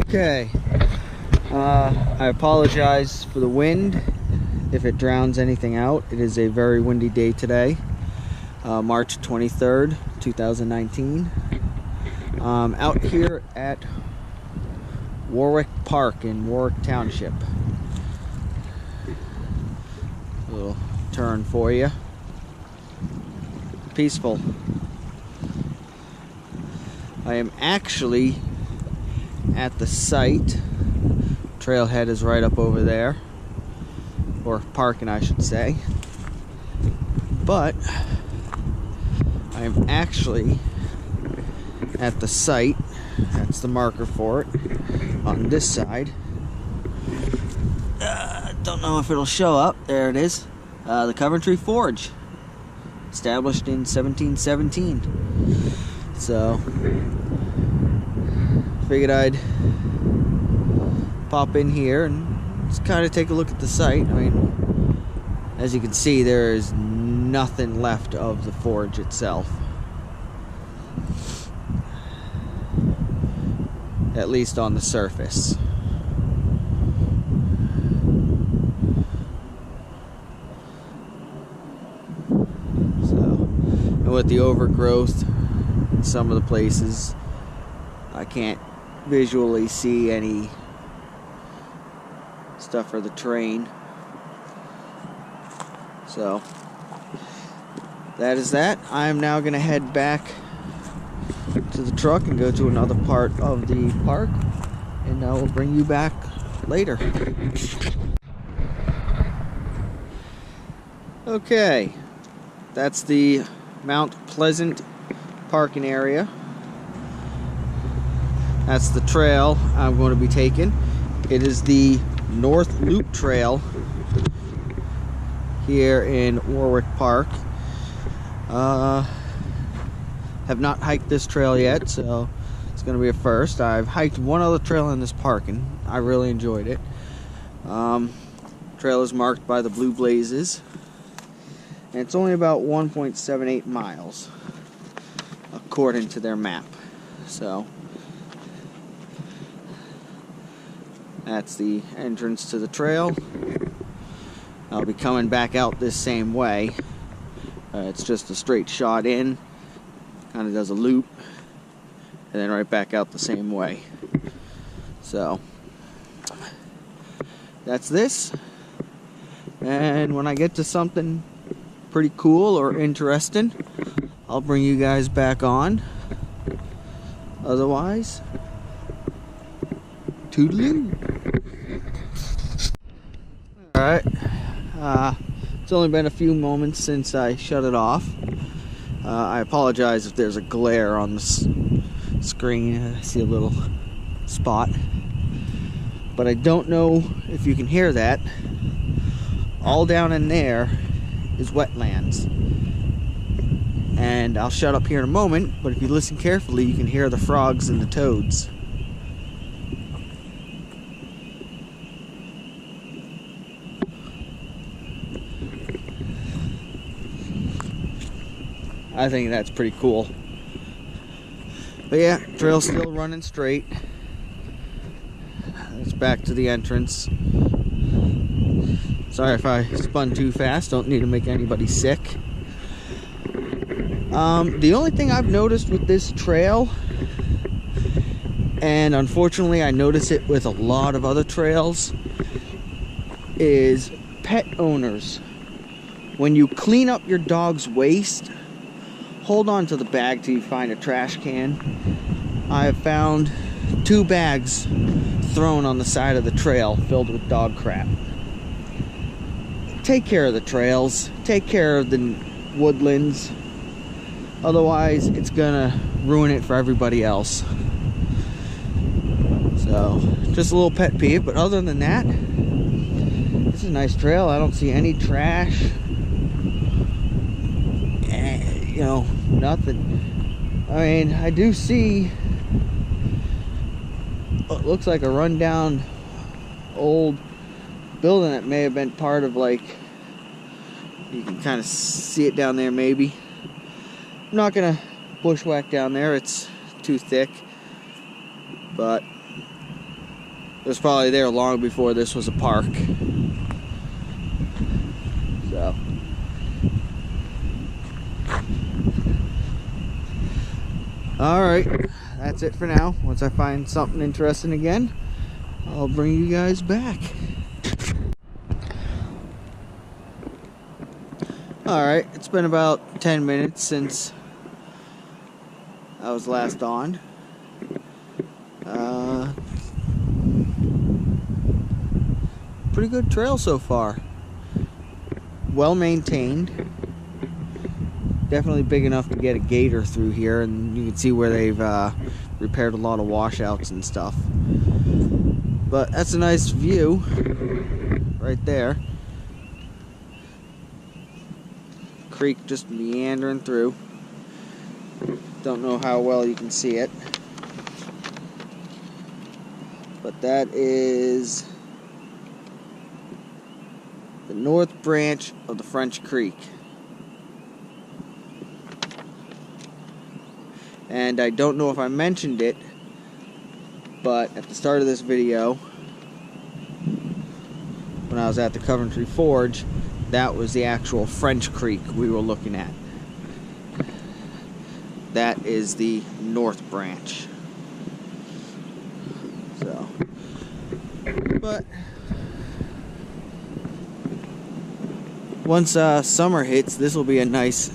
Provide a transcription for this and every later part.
Okay, I apologize for the wind if it drowns anything out. It is a very windy day today, March 23rd, 2019. Out here at Warwick Park in Warwick Township. A little turn for you. Peaceful. I am actually at the site. Trailhead is right up over there, or parking I should say, but I am actually at the site. That's the marker for it on this side. Don't know if it'll show up. There it is. The Coventry Forge, established in 1717. So figured I'd pop in here and just kind of take a look at the site. I mean, as you can see, there is nothing left of the forge itself, at least on the surface. So, and with the overgrowth in some of the places, I can't visually see any stuff for the train. So that is that. I'm now going to head back to the truck and go to another part of the park, and I will bring you back later. Okay, that's the Mount Pleasant parking area. That's the trail I'm going to be taking. It is the North Loop Trail here in Warwick Park. Have not hiked this trail yet, so it's going to be a first. I've hiked one other trail in this park, and I really enjoyed it. Trail is marked by the blue blazes, and it's only about 1.78 miles according to their map. So that's the entrance to the trail. I'll be coming back out this same way. It's just a straight shot in, kind of does a loop, and then right back out the same way. So that's this. And when I get to something pretty cool or interesting, I'll bring you guys back on. Otherwise, toodaloo. Alright, it's only been a few moments since I shut it off. I apologize if there's a glare on the screen. I see a little spot, but I don't know if you can hear that. All down in there is wetlands, and I'll shut up here in a moment, but if you listen carefully, you can hear the frogs and the toads. I think that's pretty cool. But yeah, trail's still running straight. It's back to the entrance. Sorry if I spun too fast. Don't need to make anybody sick. The only thing I've noticed with this trail, and unfortunately I notice it with a lot of other trails, is pet owners. When you clean up your dog's waste, hold on to the bag till you find a trash can. I have found 2 bags thrown on the side of the trail filled with dog crap. Take care of the trails. Take care of the woodlands. Otherwise, it's gonna ruin it for everybody else. So, just a little pet peeve, but other than that, this is a nice trail. I don't see any trash. You know, nothing. I mean, I do see what looks like a rundown old building that may have been part of, like, you can kind of see it down there maybe. I'm not gonna bushwhack down there, it's too thick, but was probably there long before this was a park. So. Alright, that's it for now. Once I find something interesting again, I'll bring you guys back. Alright, it's been about 10 minutes since I was last on. Pretty good trail so far. Well maintained. Definitely big enough to get a gator through here, and you can see where they've repaired a lot of washouts and stuff. But that's a nice view right there. Creek just meandering through. Don't know how well you can see it, but that is the north branch of the French Creek. And I don't know if I mentioned it, but at the start of this video, when I was at the Coventry Forge, that was the actual French Creek we were looking at. That is the north branch. So, but once summer hits, this will be a nice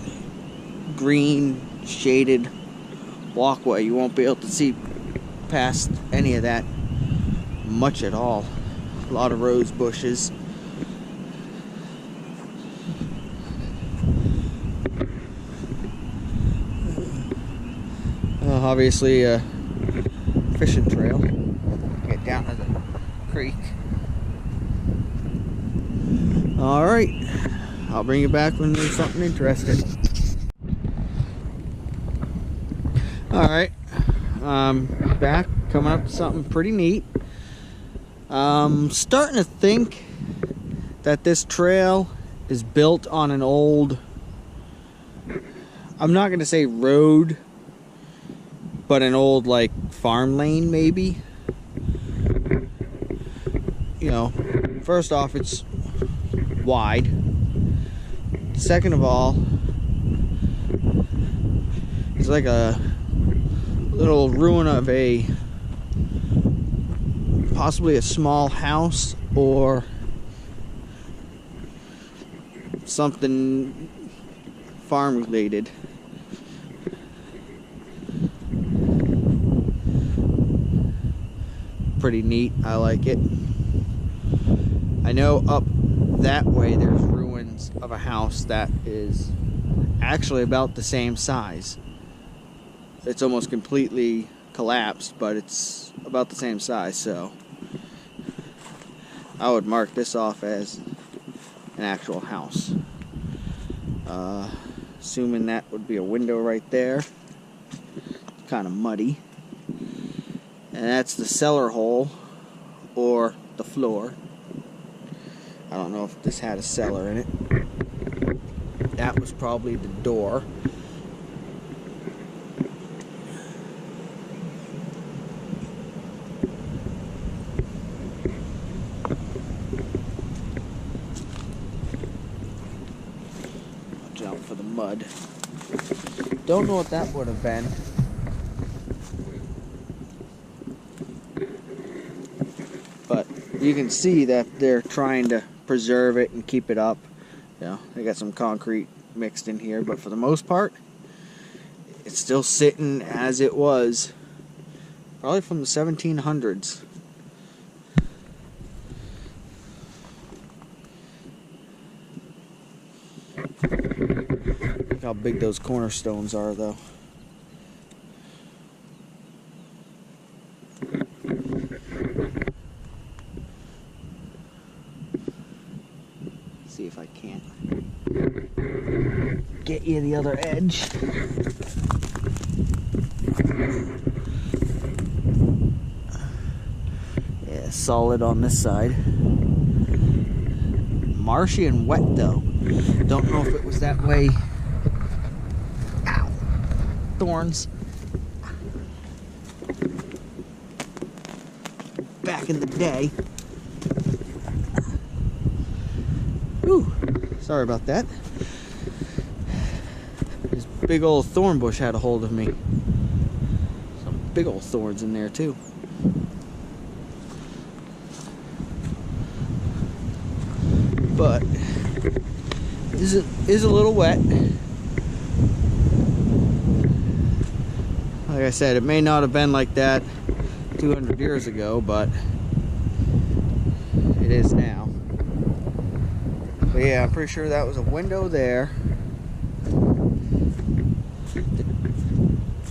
green shaded walkway. You won't be able to see past any of that much at all. A lot of rose bushes. Obviously a fishing trail. Get down to the creek. Alright, I'll bring you back when there's something interesting. Alright, back, coming up with something pretty neat. Starting to think that this trail is built on an old, I'm not going to say road, but an old like farm lane maybe. You know, first off, it's wide. Second of all, it's like a little ruin of a possibly a small house or something farm related. Pretty neat. I like it. I know up that way there's ruins of a house that is actually about the same size. It's almost completely collapsed, but it's about the same size, so I would mark this off as an actual house. Assuming that would be a window right there. Kind of muddy. And that's the cellar hole, or the floor. I don't know if this had a cellar in it. That was probably the door. Watch out for the mud. Don't know what that would have been. But you can see that they're trying to preserve it and keep it up. You know, they got some concrete mixed in here, but for the most part, it's still sitting as it was, probably from the 1700s. Look how big those cornerstones are, though. See if I can't get you the other edge. Yeah, solid on this side. Marshy and wet though. Don't know if it was that way. Ow. Thorns. back in the day. Whew, sorry about that. This big old thorn bush had a hold of me. Some big old thorns in there too. But is a little wet. Like I said, it may not have been like that 200 years ago, but it is now. But yeah, I'm pretty sure that was a window there.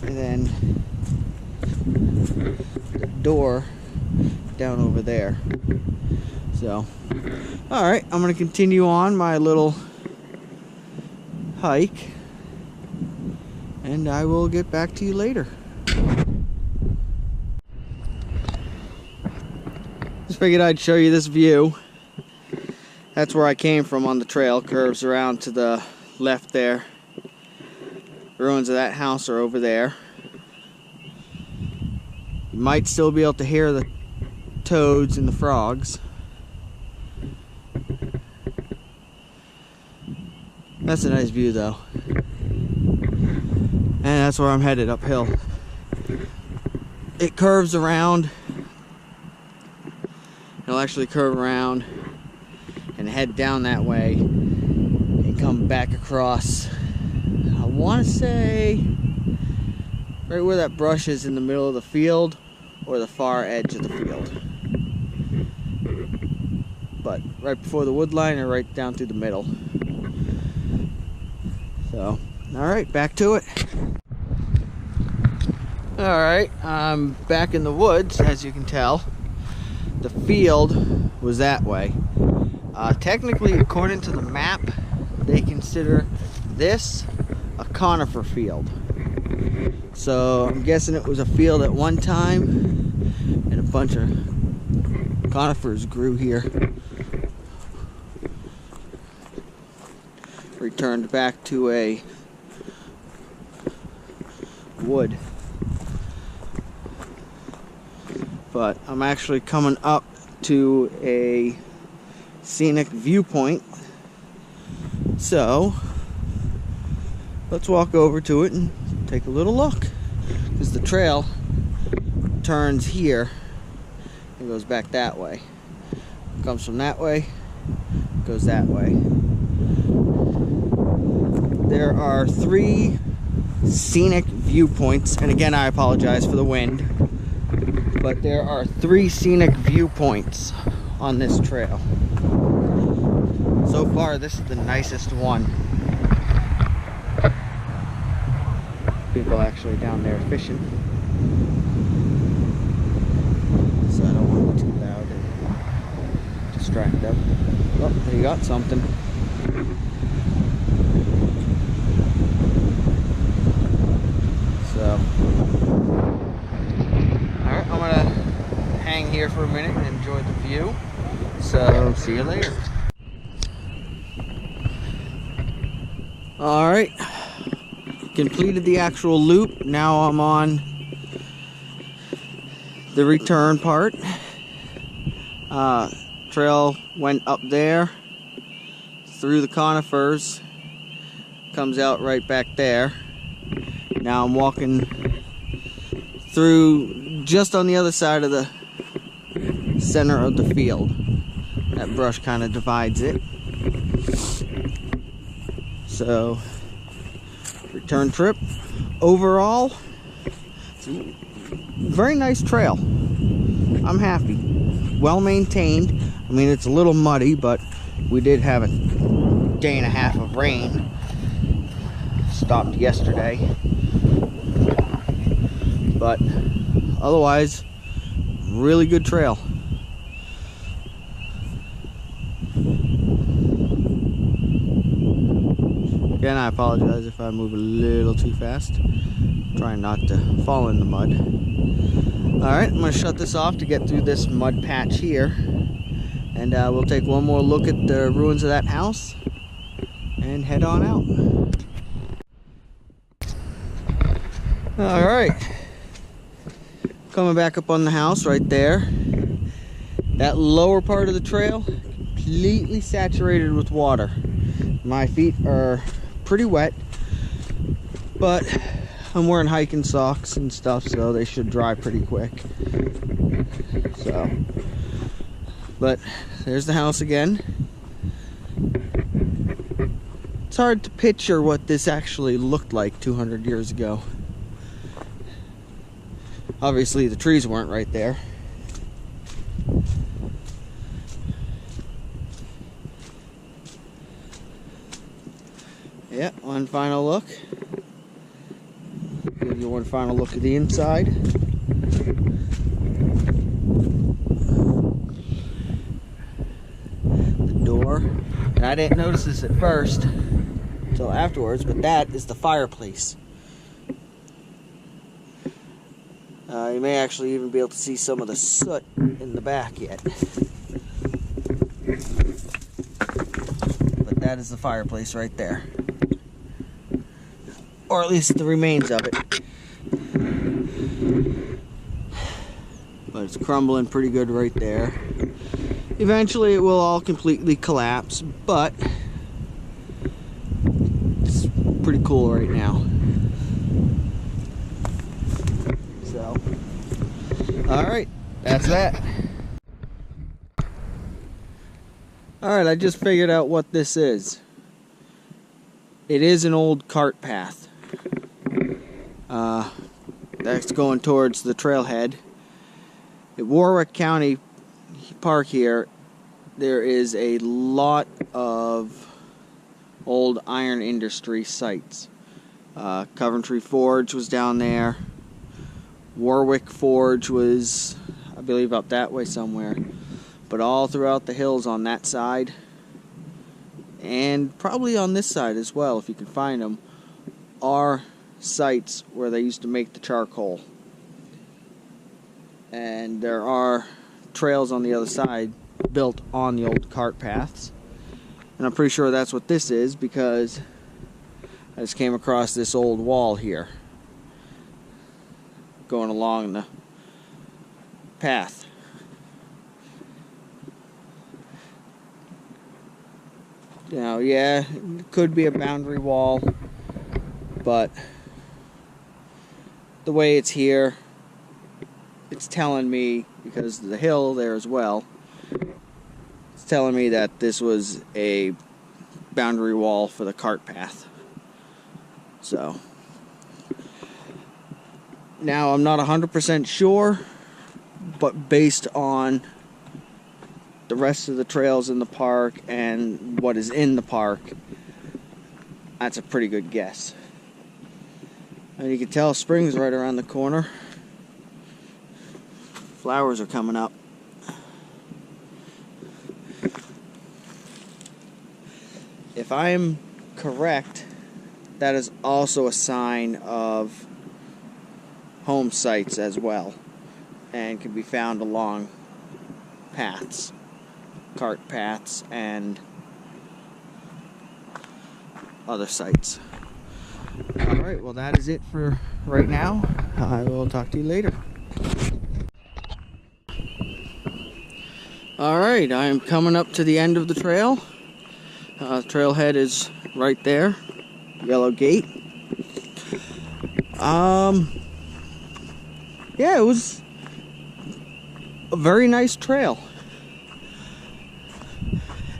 And then the door down over there. So, alright, I'm going to continue on my little hike. And I will get back to you later. Just figured I'd show you this view. That's where I came from on the trail. Curves around to the left there. The ruins of that house are over there. You might still be able to hear the toads and the frogs. That's a nice view though. And that's where I'm headed, uphill. It curves around. It'll actually curve around and head down that way and come back across. I want to say right where that brush is in the middle of the field or the far edge of the field. But right before the wood line or right down through the middle. So, alright, back to it. Alright, I'm back in the woods, as you can tell. The field was that way. Technically, according to the map, they consider this a conifer field. So, I'm guessing it was a field at one time, and a bunch of conifers grew here. Returned back to a wood. But I'm actually coming up to a scenic viewpoint. So let's walk over to it and take a little look. Because the trail turns here and goes back that way. It comes from that way, goes that way. There are 3 scenic viewpoints, and again I apologize for the wind, but there are 3 scenic viewpoints on this trail. So far this is the nicest one. People actually down there fishing, so I don't want it too loud and distract them. Oh, they got something. So, alright, I'm gonna hang here for a minute and enjoy the view. So, see you later. Alright, completed the actual loop. Now I'm on the return part. Trail went up there, through the conifers, comes out right back there. Now I'm walking through just on the other side of the center of the field. That brush kind of divides it. So, return trip. Overall, it's a very nice trail. I'm happy. Well maintained. I mean, it's a little muddy, but we did have a day and a half of rain. Stopped yesterday. But otherwise, really good trail. Again, I apologize if I move a little too fast. I'm trying not to fall in the mud. Alright, I'm going to shut this off to get through this mud patch here. And we'll take one more look at the ruins of that house and head on out. Alright. Coming back up on the house right there. That lower part of the trail, completely saturated with water. My feet are pretty wet, but I'm wearing hiking socks and stuff, so they should dry pretty quick. So, but there's the house again. It's hard to picture what this actually looked like 200 years ago. Obviously the trees weren't right there. Yeah, one final look. Give you one final look at the inside. The door. And I didn't notice this at first until afterwards, but that is the fireplace. You may actually even be able to see some of the soot in the back yet. But that is the fireplace right there. Or at least the remains of it. But it's crumbling pretty good right there. Eventually it will all completely collapse, but it's pretty cool right now. So, alright, that's that. Alright, I just figured out what this is. It is an old cart path. That's going towards the trailhead. At Warwick County Park here, there is a lot of old iron industry sites. Coventry Forge was down there. Warwick Forge was, I believe, up that way somewhere. But all throughout the hills on that side, and probably on this side as well, if you can find them, are sites where they used to make the charcoal. And there are trails on the other side built on the old cart paths. And I'm pretty sure that's what this is, because I just came across this old wall here going along the path. Now, yeah, it could be a boundary wall, but the way it's here, it's telling me, because of the hill there as well, it's telling me that this was a boundary wall for the cart path. So, now I'm not 100% sure, but based on the rest of the trails in the park and what is in the park, that's a pretty good guess. And you can tell spring's right around the corner. Flowers are coming up. If I'm correct, that is also a sign of home sites as well, and can be found along paths, cart paths, and other sites. Alright, well that is it for right now. I will talk to you later. Alright, I am coming up to the end of the trail. Trailhead is right there. Yellow gate. Yeah, it was a very nice trail.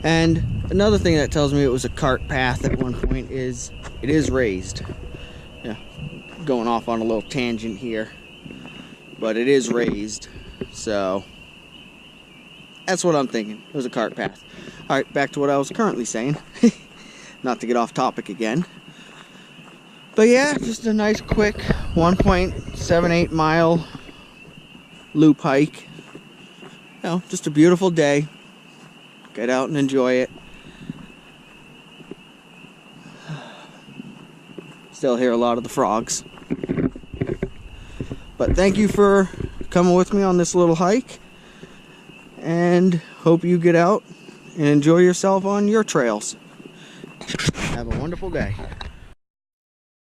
And another thing that tells me it was a cart path at one point is it is raised. Yeah, going off on a little tangent here, but it is raised, so that's what I'm thinking. It was a cart path. Alright, back to what I was currently saying. Not to get off topic again. But yeah, just a nice quick 1.78 mile loop hike. You know, just a beautiful day. Get out and enjoy it. Still hear a lot of the frogs. But thank you for coming with me on this little hike. And hope you get out and enjoy yourself on your trails. Have a wonderful day.